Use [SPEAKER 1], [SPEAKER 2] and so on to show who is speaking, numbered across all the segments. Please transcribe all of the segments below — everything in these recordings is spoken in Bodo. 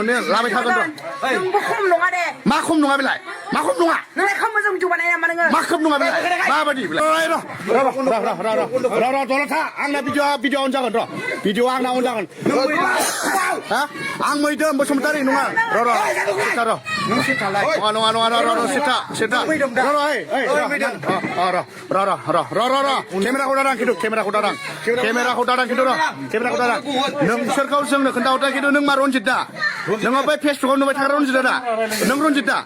[SPEAKER 1] นี่ลาไปทางกันด้วย
[SPEAKER 2] มึงบุคุมลงอ่ะเด้
[SPEAKER 1] มาคุมลงอ่ะไปไหนมาคุมลงอ่ะ
[SPEAKER 2] นั่นแหละเขามาส่งจูบอะไรมาเนี่ย
[SPEAKER 1] มาคุมลงอ่ะไปไหนมาบดีไปไหนรอตัวละท่าอังนะวิดีโออันจังกันรอวิดีโออังนะอันจังกันฮะอังไม่เดิมมาชมตารีนุ่งอ่ะรอสิตารอนุ่งสิตาไรรอสิตารอเฮ้ยรอเคมราคนดังคิดดูเคมราคนดังคิดดูรอเคมราคนดังนึ่งเชื่อเขาซึ่งเนี่ยคนดาวตาคิดดูนึ่งมารอนจิตดานึ่งเอาไปเพจคนนึงไปทางรอนจิตดานึ่งรอนจิตดา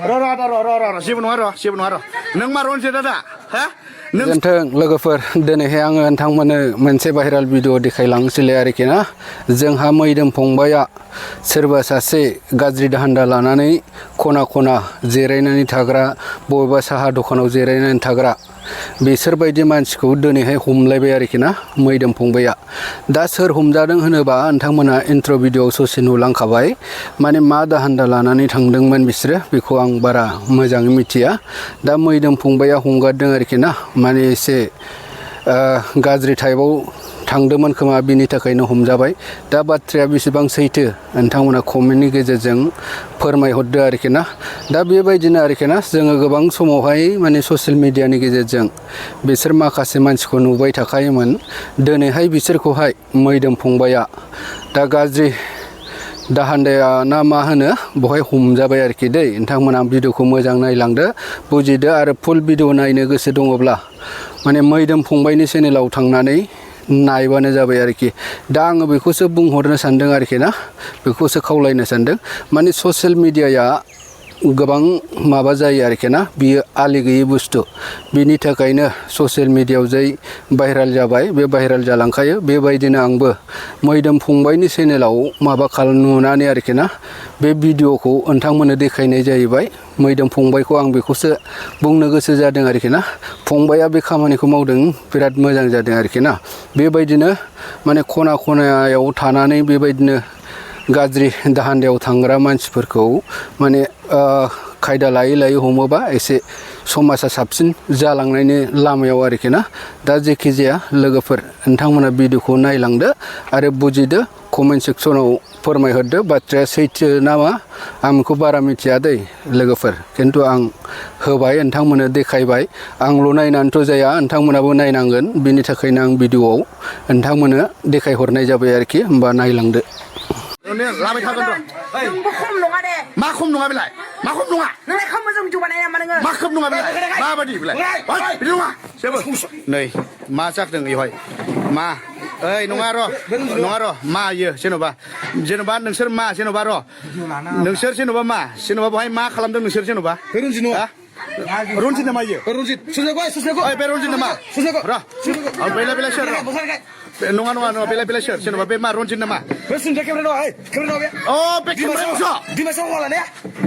[SPEAKER 1] รอsiapa nuara nang maron sedada ha
[SPEAKER 3] Genteng logofer दिनैहाय आङो नोंथांमोननो मोनसे भाइराल भिडिअ देखायलांनोसैलाय आरोखि ना जोंहा मैदोम फंबाया सोरबा सासे गाज्रि दाहान्दा लानानै खना खना जिरायनानै थाग्रा बबेबा साहा दखानाव जिरायनानै थाग्रा बिसोरबायदि मानसिखौ दिनैहाय हमलायबाय आरोखि ना मैदोम फंबाया दा सोर हमजादों होनोबा नोंथांमोना इन्ट्र भिडिअ ससे नुलांखाबाय माने मा दाहान्दा लानानै थांदोंमोन बिसोरो बेखौ आं बारा मोजाङै मिथिया दा मैदोम फंबाया हमगारदों आरोखि ना माने एसे गाज्रि टाइपआव थांदोंमोन खोमा बिनि थाखायनो हमजाबाय दा बाथ्राया बेसेबां सैथो नोंथांमोना कमेन्टनि गेजेरजों फोरमायहरदो आरोखि ना दा बेबायदिनो आरोखि ना जोङो गोबां समावहाय माने ससियेल मिडियानि गेजेरजों बिसोर माखासे मानसिखौ नुबाय थाखायोमोन दिनैहाय बिसोरखौहाय मैदोम फंबाया दा गाज्रि दाहान्दाया ना मा होनो बहाय हमजाबाय आरोखि दै नोंथांमोना भिडिअखौ मोजां नायलांदो बुजिदो आरो फुल भिडिअ नायनो गोसो दङब्ला माने मैदोम फंबायनि चेनेलाव थांनानै नायबानो जाबाय आरोखि दा आङो बेखौसो बुंहरनो सानदों आरोखि ना बेखौसो खावलायनो सानदों माने ससियेल मिडियाया गोबां माबा जायो आरोखि ना बियो आलि गैयै बुस्थु बिनि थाखायनो ससियेल मिडियायाव जै भाइराल जाबाय बे भाइराल जालांखायो बेबायदिनो आंबो मैदोम फंबायनि चेनेलाव माबा नुनानै आरोखि ना बे भिडिअखौ नोंथांमोननो देखायनाय जाहैबाय मैदोम फंबायखौ आं बेखौसो बुंनो गोसो जादों आरोखि ना फंबाया बे खामानिखौ मावदों बिराद मोजां जादों आरोखि ना बेबायदिनो माने खना खनायाव थानानै बेबायदिनो गाज्रि दाहान्दायाव थांग्रा मानसिफोरखौ माने खायदा लायै हमोबा एसे समाजा साबसिन जालांनायनि लामायाव आरोखि ना दा जेखि जाया लोगोफोर नोंथांमोना भिडिअखौ नायलांदो आरो बुजिदो कमेन्ट सेक्सनाव फोरमायहरदो बाथ्राया सैथो नामा आं बेखौ बारा मिथिया दै लोगोफोर खिन्थु आं होबाय नोंथांमोननो देखायबाय आंल' नायनानैथ' जाया नोंथांमोनाबो नायनांगोन बिनि थाखायनो आं भिडिअआव नोंथांमोननो देखायहरनाय जाबाय आरोखि होमबा नायलांदो
[SPEAKER 1] นี่ลาไปทางกันด้วย
[SPEAKER 2] มึงบุคุมลงอ่ะเด้
[SPEAKER 1] มาคุมลงอ่ะไปไหนมาคุมลงอ่ะ
[SPEAKER 2] นั่นแหละเขามาส่งจูบอะไรมาเนี่ย
[SPEAKER 1] มาคุมลงอ่ะไปไหนมาบดีไปไหนไปดูมาเชื่อป่ะนี่มาจากหนึ่งอีกหอยมาเอ้ยน้องอาร์รอมาเยอะเช่นว่าหนึ่งเชื่อมาเช่นว่ารอหนึ่งเชื่อเช่นว่ามาเช่นว่าบ่ให้มาขลังดึงหนึ่งเชื่อเช่นว่า
[SPEAKER 3] เรื่องจริงเหรอ
[SPEAKER 1] 론진 나마 예.
[SPEAKER 3] 론진 수세고.
[SPEAKER 1] 아이 베론진 나마. 수세고. 라. 아 벨라 셔. 농아 벨라 셔. 셔 베마 론진 나마.
[SPEAKER 3] 무슨 캠era 너. 캠era 너.
[SPEAKER 1] 어, 백 캠era 보셔.
[SPEAKER 3] 디마서 올라네.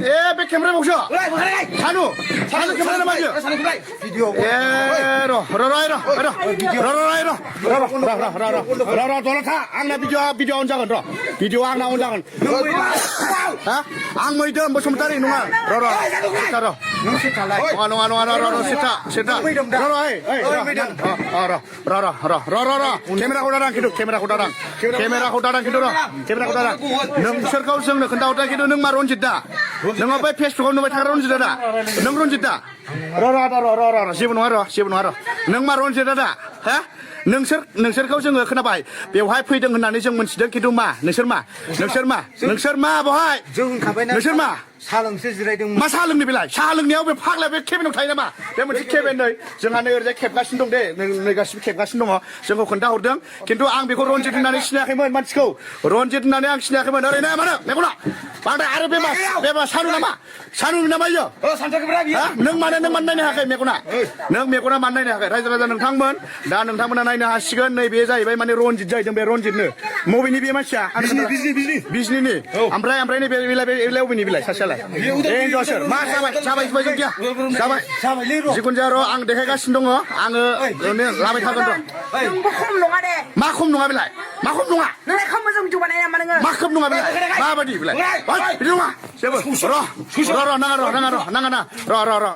[SPEAKER 1] 예, 백 캠era 보셔. 산우 캠era 나마 예.
[SPEAKER 3] 비디오.
[SPEAKER 1] 예, 러러러 돌아타. 앙나 비디오 온 작은 러. 비디오 앙나 온 작은. 하? 앙 뭐이든 뭐 좀 따리 농아. 러러. 따라.
[SPEAKER 2] นุ่งสิตาไร
[SPEAKER 1] รอสิตารอเคมราคนดังคิดดูเคมราคนดังคิดดูรอเคมราคนดังนึ่งเชื่อเขาซึ่งเนี่ยคนดาวตาคิดดูนึ่งมารอนจิตดานึ่งเอาไปเพจคนนึงไปทางรอนจิตดานึ่งรอนจิตดารอsiapa nuaraนึ่งมารอนจิตดาฮะหนึ่งเชื่อเขาซึ่งขึ้นไปเดี๋ยวให้พูดดังขนาดนี้จึงมันสิเดินคิดดูมาหนึ่งเชื่อมาบ่ให้
[SPEAKER 3] จึงขับไปนะ
[SPEAKER 1] หนึ่งเชื่อมา
[SPEAKER 3] 사릉 세지라이등
[SPEAKER 1] 마사릉니 빌라 샤릉니하고 왜 박라 왜 케빈 타이나마 내가 케빈 너희 정한에 어제 캡가 신동대 내가 캡가 신동어 정거 건다 호르등 근데 앙 비고 론지 듣나니 시작하면 만치고 론지 듣나니 앙 시작하면 너네 마나 내구나 방다 아르베 베마 사누 남아요
[SPEAKER 3] 산타게 브라비야
[SPEAKER 1] 능 만나니 하게 메구나 능 메구나 만나니 하게 라이자 능 탕문 나 능 탕문 나이나 하시건 너희 비자 이바이 마니 론지 자이등 베 론지느 모비니 비마샤 비즈니니 암브라이니 빌라 오비니 빌라 사실 Enjoy, mas sabai sebagai dia, sabai. Jikun jaro, ang dekat dong, ang ini lama thang kan
[SPEAKER 2] มึงบุคุมลงอ่ะเด้
[SPEAKER 1] makum nunga bilai, makum nunga.
[SPEAKER 2] นั่นแหละเขามาส่งจูบอะไรมาเนี่ย
[SPEAKER 1] makum nunga bilai, ma badi bilai. Bidu ma, siapa? Roro, nangaro, roro.